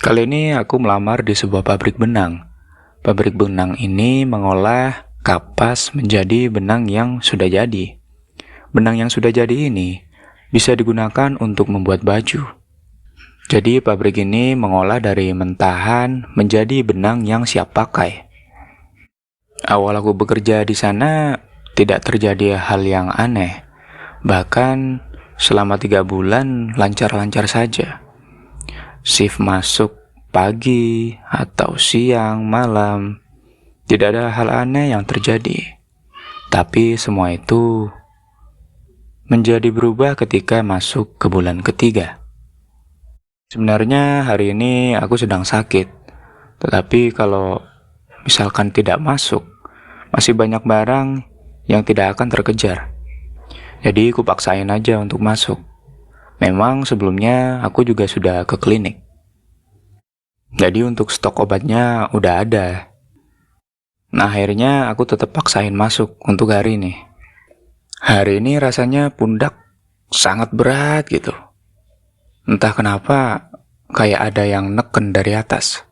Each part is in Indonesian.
Kali ini aku melamar di sebuah pabrik benang. Pabrik benang ini mengolah kapas menjadi benang yang sudah jadi. Benang yang sudah jadi ini bisa digunakan untuk membuat baju. Jadi pabrik ini mengolah dari mentahan menjadi benang yang siap pakai. Awal aku bekerja di sana tidak terjadi hal yang aneh. Bahkan selama 3 bulan lancar-lancar saja. Shift masuk pagi atau siang, malam, tidak ada hal aneh yang terjadi. Tapi semua itu menjadi berubah ketika masuk ke bulan ketiga. Sebenarnya hari ini aku sedang sakit, tetapi kalau misalkan tidak masuk, masih banyak barang yang tidak akan terkejar. Jadi aku paksain aja untuk masuk. Memang sebelumnya aku juga sudah ke klinik. Jadi untuk stok obatnya udah ada. Nah akhirnya aku tetap paksain masuk untuk hari ini. Hari ini rasanya pundak sangat berat gitu. Entah kenapa kayak ada yang neken dari atas.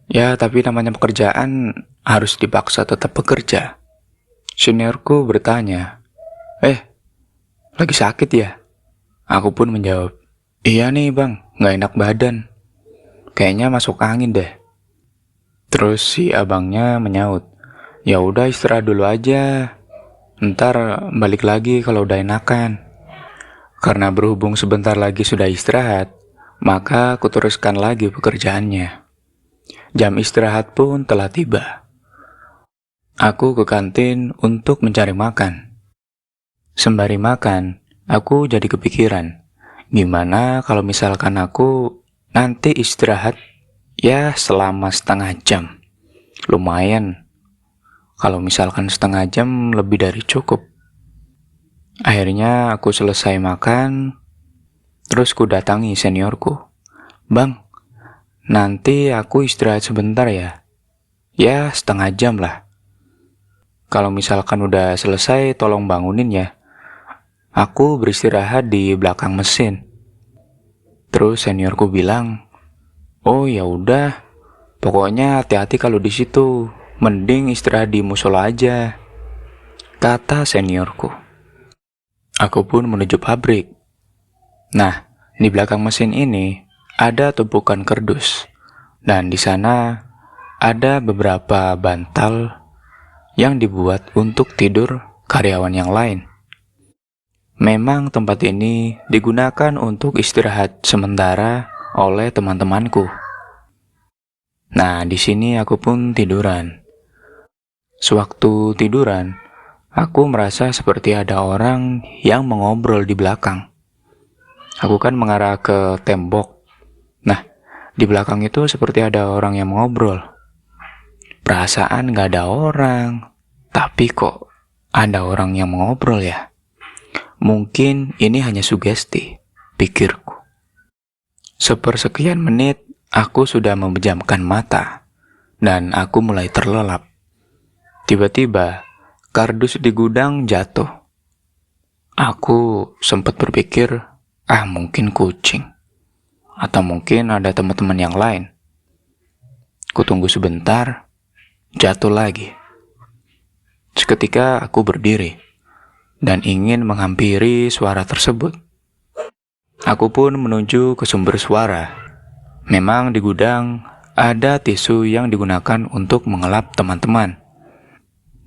Ya tapi namanya pekerjaan harus dipaksa tetap bekerja. Seniorku bertanya, lagi sakit ya? Aku pun menjawab, iya nih bang, gak enak badan. Kayaknya masuk angin deh. Terus si abangnya menyaut, ya udah istirahat dulu aja. Ntar balik lagi kalau udah enakan. Karena berhubung sebentar lagi sudah istirahat, maka aku teruskan lagi pekerjaannya. Jam istirahat pun telah tiba. Aku ke kantin untuk mencari makan. Sembari makan, aku jadi kepikiran, gimana kalau misalkan aku nanti istirahat ya selama setengah jam. Lumayan. Kalau misalkan setengah jam lebih dari cukup. Akhirnya aku selesai makan, terus ku datangi seniorku. Bang, nanti aku istirahat sebentar ya. Ya setengah jam lah. Kalau misalkan udah selesai tolong bangunin ya. Aku beristirahat di belakang mesin. Terus seniorku bilang, oh ya udah, pokoknya hati-hati kalau di situ. Mending istirahat di musola aja, kata seniorku. Aku pun menuju pabrik. Nah, di belakang mesin ini ada tumpukan kardus, dan di sana ada beberapa bantal yang dibuat untuk tidur karyawan yang lain. Memang tempat ini digunakan untuk istirahat sementara oleh teman-temanku. Nah, di sini aku pun tiduran. Sewaktu tiduran, aku merasa seperti ada orang yang mengobrol di belakang. Aku kan mengarah ke tembok. Nah, di belakang itu seperti ada orang yang mengobrol. Perasaan gak ada orang, tapi kok ada orang yang mengobrol ya? Mungkin ini hanya sugesti, pikirku. Sepersekian menit, aku sudah memejamkan mata, dan aku mulai terlelap. Tiba-tiba, kardus di gudang jatuh. Aku sempat berpikir, mungkin kucing. Atau mungkin ada teman-teman yang lain. Kutunggu sebentar, jatuh lagi. Seketika aku berdiri dan ingin menghampiri suara tersebut. Aku pun menuju ke sumber suara. Memang di gudang ada tisu yang digunakan untuk mengelap teman-teman.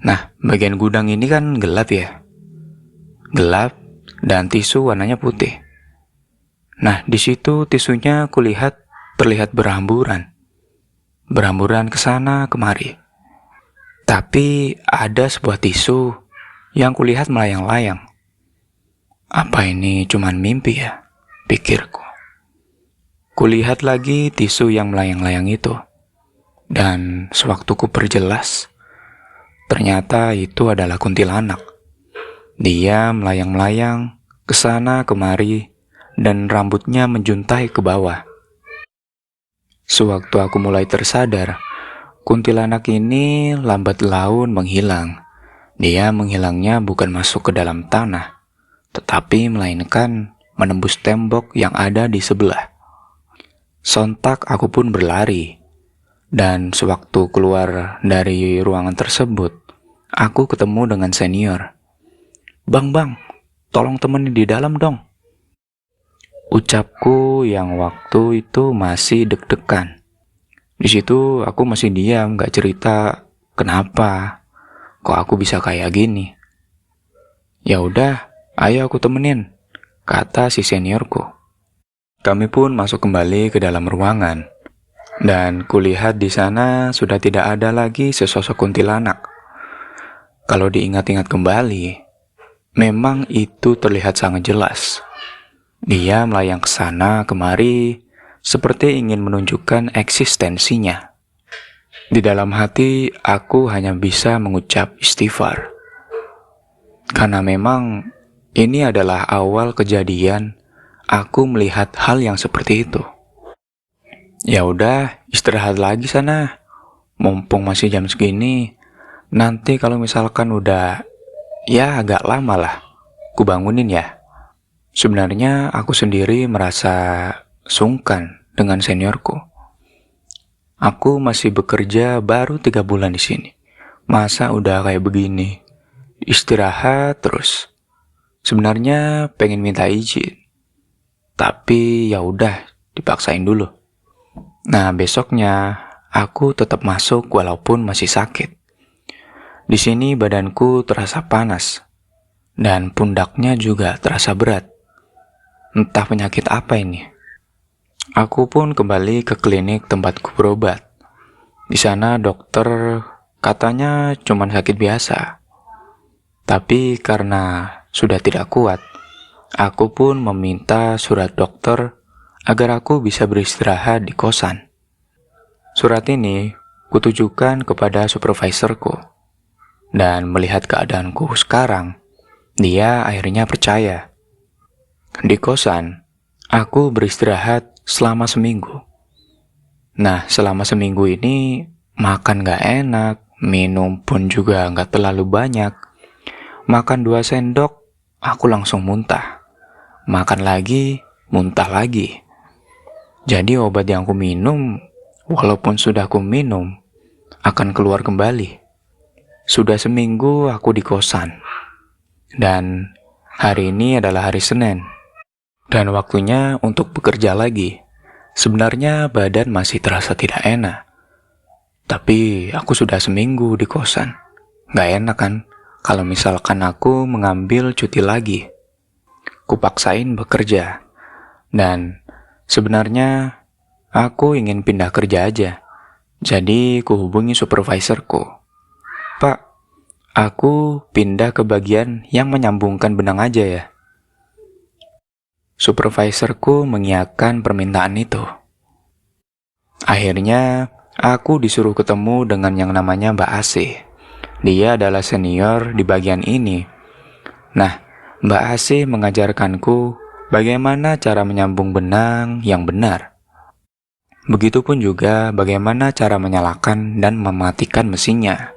Nah, bagian gudang ini kan gelap ya. Gelap dan tisu warnanya putih. Nah, di situ tisunya kulihat terlihat berhamburan. Berhamburan ke sana kemari. Tapi ada sebuah tisu yang kulihat melayang-layang. Apa ini cuman mimpi ya? Pikirku. Kulihat lagi tisu yang melayang-layang itu. Dan sewaktu ku perjelas, ternyata itu adalah kuntilanak. Dia melayang-layang ke sana kemari dan rambutnya menjuntai ke bawah. Sewaktu aku mulai tersadar, kuntilanak ini lambat laun menghilang. Dia menghilangnya bukan masuk ke dalam tanah, tetapi melainkan menembus tembok yang ada di sebelah. Sontak aku pun berlari. Dan sewaktu keluar dari ruangan tersebut, aku ketemu dengan senior. Bang, tolong temenin di dalam dong. Ucapku yang waktu itu masih deg-degan. Di situ aku masih diam, gak cerita kenapa, kok aku bisa kayak gini. Ya udah, ayo aku temenin, kata si seniorku. Kami pun masuk kembali ke dalam ruangan, dan kulihat di sana sudah tidak ada lagi sesosok kuntilanak. Kalau diingat-ingat kembali, memang itu terlihat sangat jelas. Dia melayang ke sana kemari, seperti ingin menunjukkan eksistensinya. Di dalam hati, aku hanya bisa mengucap istighfar. Karena memang ini adalah awal kejadian aku melihat hal yang seperti itu. Ya udah, istirahat lagi sana. Mumpung masih jam segini, nanti kalau misalkan udah ya agak lama lah, ku bangunin ya. Sebenarnya aku sendiri merasa sungkan dengan seniorku. Aku masih bekerja baru 3 bulan di sini. Masa udah kayak begini? Istirahat terus. Sebenarnya pengen minta izin. Tapi ya udah, dipaksain dulu. Nah, besoknya aku tetap masuk walaupun masih sakit. Di sini badanku terasa panas dan pundaknya juga terasa berat. Entah penyakit apa ini. Aku pun kembali ke klinik tempatku berobat. Di sana dokter katanya cuma sakit biasa. Tapi karena sudah tidak kuat, aku pun meminta surat dokter agar aku bisa beristirahat di kosan. Surat ini kutujukan kepada supervisorku. Dan melihat keadaanku sekarang, dia akhirnya percaya. Di kosan, aku beristirahat selama seminggu. Nah, selama seminggu ini makan gak enak, minum pun juga gak terlalu banyak. Makan 2 sendok, aku langsung muntah. Makan lagi, muntah lagi. Jadi obat yang aku minum, walaupun sudah aku minum, akan keluar kembali. Sudah seminggu aku di kosan. Dan hari ini adalah hari Senin. Dan waktunya untuk bekerja lagi. Sebenarnya badan masih terasa tidak enak. Tapi aku sudah seminggu di kosan. Gak enak kan kalau misalkan aku mengambil cuti lagi. Kupaksain bekerja. Dan sebenarnya aku ingin pindah kerja aja. Jadi kuhubungi supervisorku. Pak, aku pindah ke bagian yang menyambungkan benang aja ya. Supervisorku mengiyakan permintaan itu. Akhirnya, aku disuruh ketemu dengan yang namanya Mbak Asih. Dia adalah senior di bagian ini. Nah, Mbak Asih mengajarkanku bagaimana cara menyambung benang yang benar. Begitupun juga bagaimana cara menyalakan dan mematikan mesinnya.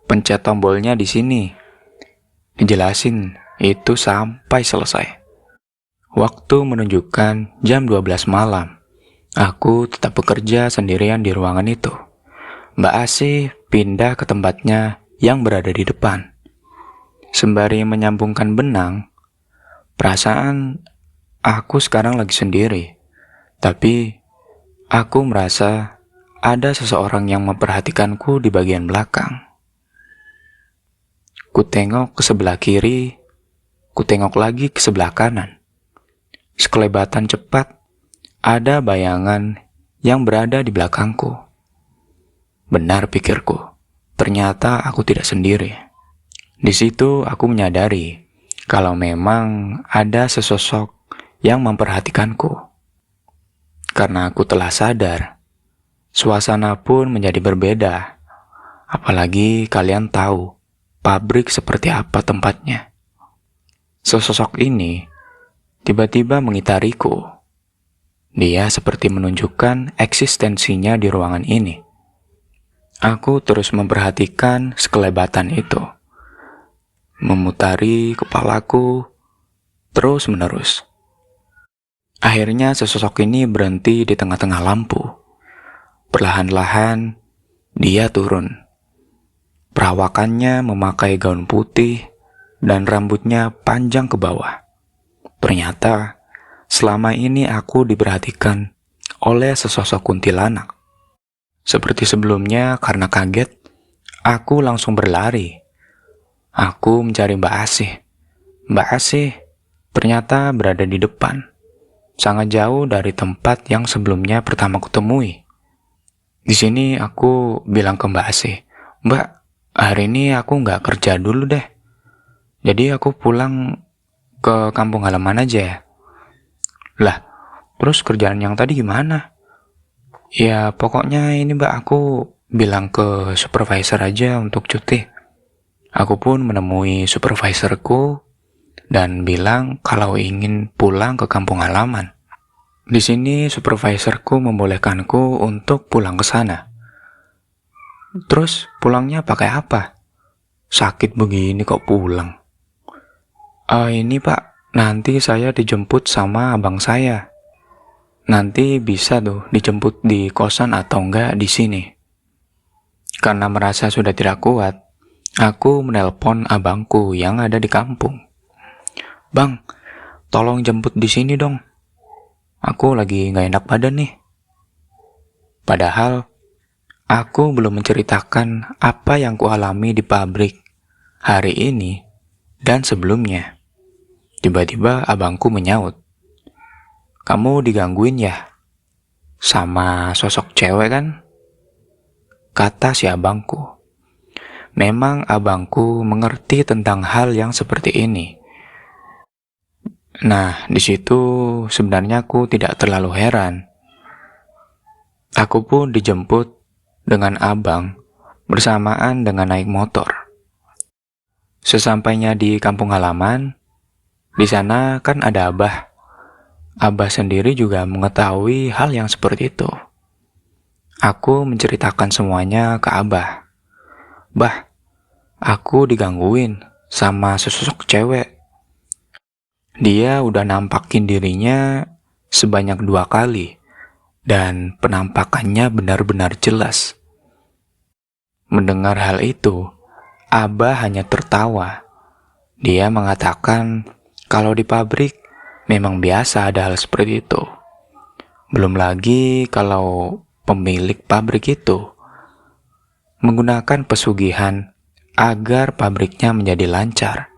Pencet tombolnya di sini. Dijelasin itu sampai selesai. Waktu menunjukkan jam 12 malam. Aku tetap bekerja sendirian di ruangan itu. Mbak Asih pindah ke tempatnya yang berada di depan. Sembari menyambungkan benang, perasaan aku sekarang lagi sendiri. Tapi aku merasa ada seseorang yang memperhatikanku di bagian belakang. Ku tengok ke sebelah kiri, ku tengok lagi ke sebelah kanan. Sekelebatan cepat, ada bayangan yang berada di belakangku. Benar pikirku, ternyata aku tidak sendiri. Di situ aku menyadari kalau memang ada sesosok yang memperhatikanku. Karena aku telah sadar, suasana pun menjadi berbeda. Apalagi kalian tahu pabrik seperti apa tempatnya. Sesosok ini tiba-tiba mengitariku. Dia seperti menunjukkan eksistensinya di ruangan ini. Aku terus memperhatikan sekelebatan itu. Memutari kepalaku terus-menerus. Akhirnya sesosok ini berhenti di tengah-tengah lampu. Perlahan-lahan, dia turun. Perawakannya memakai gaun putih dan rambutnya panjang ke bawah. Ternyata, selama ini aku diperhatikan oleh sesosok kuntilanak. Seperti sebelumnya, karena kaget, aku langsung berlari. Aku mencari Mbak Asih. Mbak Asih ternyata berada di depan, sangat jauh dari tempat yang sebelumnya pertama kutemui. Di sini aku bilang ke Mbak Asih, "Mbak, hari ini aku nggak kerja dulu deh. Jadi aku pulang ke kampung halaman aja ya." Lah, terus kerjaan yang tadi gimana? Ya, pokoknya ini Mbak, aku bilang ke supervisor aja untuk cuti. Aku pun menemui supervisorku dan bilang kalau ingin pulang ke kampung halaman. Di sini supervisorku membolehkanku untuk pulang ke sana. Terus pulangnya pakai apa? Sakit begini kok pulang? Ini Pak, nanti saya dijemput sama abang saya. Nanti bisa tuh dijemput di kosan atau enggak di sini. Karena merasa sudah tidak kuat, aku menelpon abangku yang ada di kampung. "Bang, tolong jemput di sini dong. Aku lagi nggak enak badan nih." Padahal, aku belum menceritakan apa yang kualami di pabrik hari ini dan sebelumnya. Tiba-tiba abangku menyaut, "Kamu digangguin ya? Sama sosok cewek kan?" Kata si abangku. Memang abangku mengerti tentang hal yang seperti ini. Nah, di situ sebenarnya aku tidak terlalu heran. Aku pun dijemput dengan abang bersamaan dengan naik motor. Sesampainya di kampung halaman, di sana kan ada abah. Abah sendiri juga mengetahui hal yang seperti itu. Aku menceritakan semuanya ke abah. "Bah, aku digangguin sama sesosok cewek. Dia udah nampakin dirinya sebanyak 2 kali, dan penampakannya benar-benar jelas." Mendengar hal itu, Abah hanya tertawa. Dia mengatakan kalau di pabrik memang biasa ada hal seperti itu. Belum lagi kalau pemilik pabrik itu menggunakan pesugihan agar pabriknya menjadi lancar.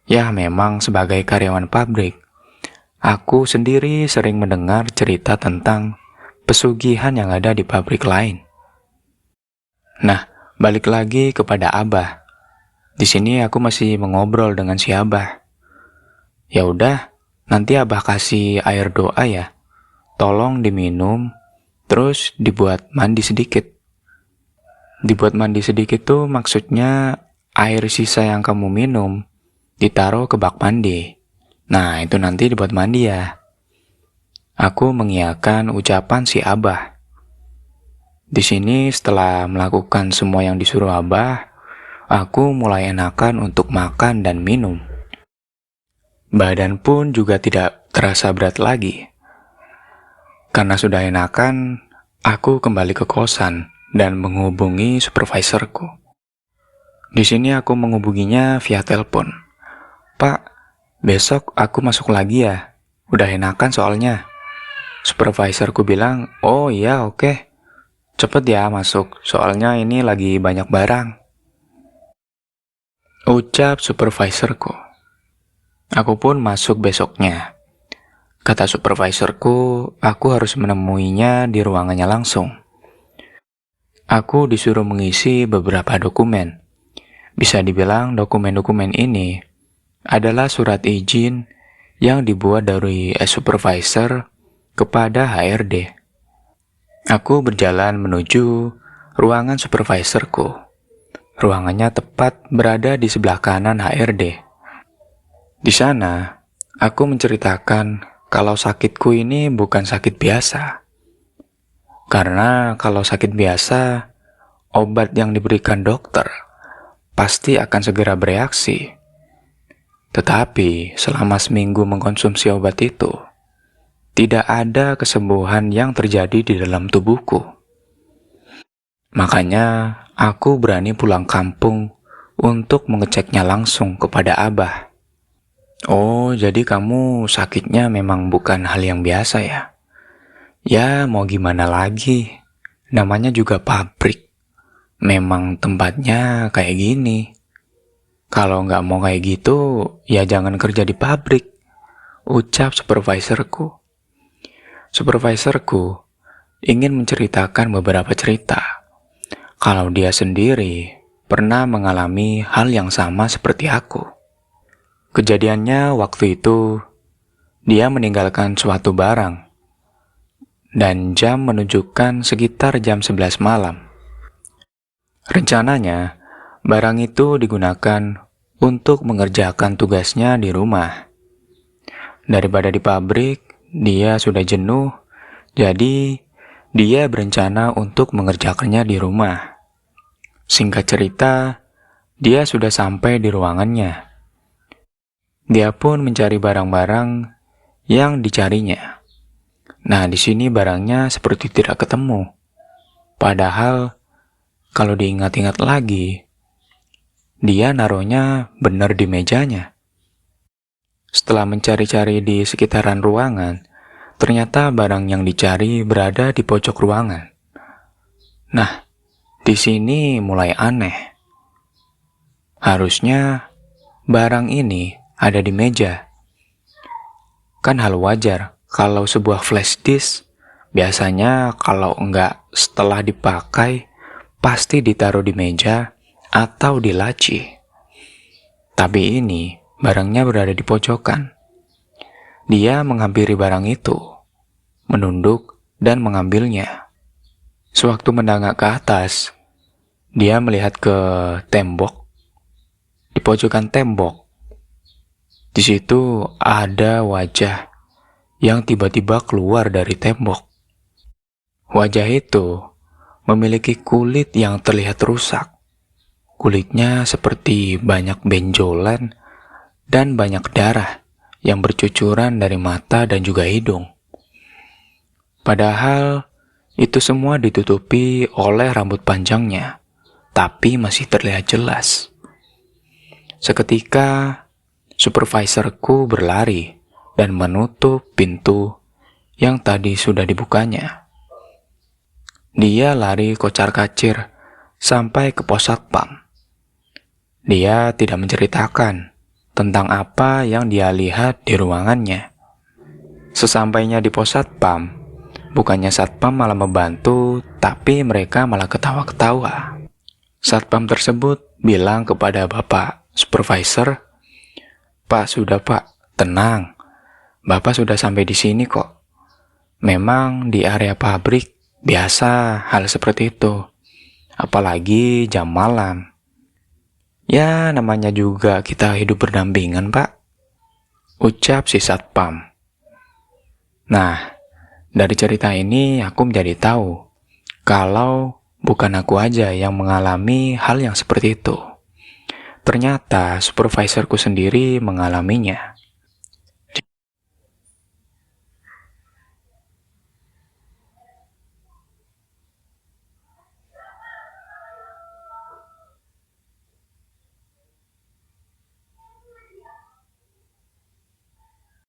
Ya, memang sebagai karyawan pabrik, aku sendiri sering mendengar cerita tentang pesugihan yang ada di pabrik lain. Nah, balik lagi kepada Abah. Di sini aku masih mengobrol dengan si Abah. "Ya udah, nanti Abah kasih air doa ya. Tolong diminum, terus dibuat mandi sedikit." Dibuat mandi sedikit tuh maksudnya air sisa yang kamu minum ditaruh ke bak mandi. Nah, itu nanti dibuat mandi ya. Aku mengiyakan ucapan si Abah. Di sini setelah melakukan semua yang disuruh Abah, aku mulai enakan untuk makan dan minum. Badan pun juga tidak terasa berat lagi. Karena sudah enakan, aku kembali ke kosan dan menghubungi supervisorku. Di sini aku menghubunginya via telepon. "Pak, besok aku masuk lagi ya. Udah enakan soalnya." Supervisorku bilang, "Oh iya, oke. Cepet ya masuk, soalnya ini lagi banyak barang." Ucap supervisorku. Aku pun masuk besoknya. Kata supervisorku, aku harus menemuinya di ruangannya langsung. Aku disuruh mengisi beberapa dokumen. Bisa dibilang dokumen-dokumen ini adalah surat izin yang dibuat dari supervisor kepada HRD. Aku berjalan menuju ruangan supervisorku. Ruangannya tepat berada di sebelah kanan HRD. Di sana, aku menceritakan kalau sakitku ini bukan sakit biasa. Karena kalau sakit biasa, obat yang diberikan dokter pasti akan segera bereaksi. Tetapi selama seminggu mengkonsumsi obat itu, tidak ada kesembuhan yang terjadi di dalam tubuhku. Makanya aku berani pulang kampung untuk mengeceknya langsung kepada Abah. Oh, jadi kamu sakitnya memang bukan hal yang biasa ya? Ya, mau gimana lagi? Namanya juga pabrik. Memang tempatnya kayak gini. Kalau nggak mau kayak gitu, ya jangan kerja di pabrik, ucap supervisorku. Supervisorku ingin menceritakan beberapa cerita. Kalau dia sendiri pernah mengalami hal yang sama seperti aku. Kejadiannya waktu itu, dia meninggalkan suatu barang, dan jam menunjukkan sekitar jam 11 malam. Rencananya, barang itu digunakan untuk mengerjakan tugasnya di rumah. Daripada di pabrik, dia sudah jenuh, jadi dia berencana untuk mengerjakannya di rumah. Singkat cerita, dia sudah sampai di ruangannya. Dia pun mencari barang-barang yang dicarinya. Nah, di sini barangnya seperti tidak ketemu. Padahal, kalau diingat-ingat lagi, dia naruhnya benar di mejanya. Setelah mencari-cari di sekitaran ruangan, ternyata barang yang dicari berada di pojok ruangan. Nah, di sini mulai aneh. Harusnya barang ini ada di meja. Kan hal wajar kalau sebuah flash disk biasanya kalau enggak setelah dipakai pasti ditaruh di meja atau di laci. Tapi ini barangnya berada di pojokan. Dia menghampiri barang itu, menunduk dan mengambilnya. Sewaktu mendangak ke atas, dia melihat ke tembok. Di pojokan tembok, di situ ada wajah yang tiba-tiba keluar dari tembok. Wajah itu memiliki kulit yang terlihat rusak. Kulitnya seperti banyak benjolan dan banyak darah yang bercucuran dari mata dan juga hidung. Padahal itu semua ditutupi oleh rambut panjangnya, tapi masih terlihat jelas. Seketika, supervisorku berlari dan menutup pintu yang tadi sudah dibukanya. Dia lari kocar-kacir sampai ke pos satpam. Dia tidak menceritakan tentang apa yang dia lihat di ruangannya. Sesampainya di pos satpam, bukannya satpam malah membantu, tapi mereka malah ketawa-ketawa. Satpam tersebut bilang kepada bapak supervisor, "Pak, sudah pak, tenang. Bapak sudah sampai di sini kok. Memang di area pabrik biasa hal seperti itu. Apalagi jam malam. Ya, namanya juga kita hidup berdampingan, Pak," ucap si satpam. Nah, dari cerita ini aku menjadi tahu kalau bukan aku aja yang mengalami hal yang seperti itu. Ternyata supervisorku sendiri mengalaminya.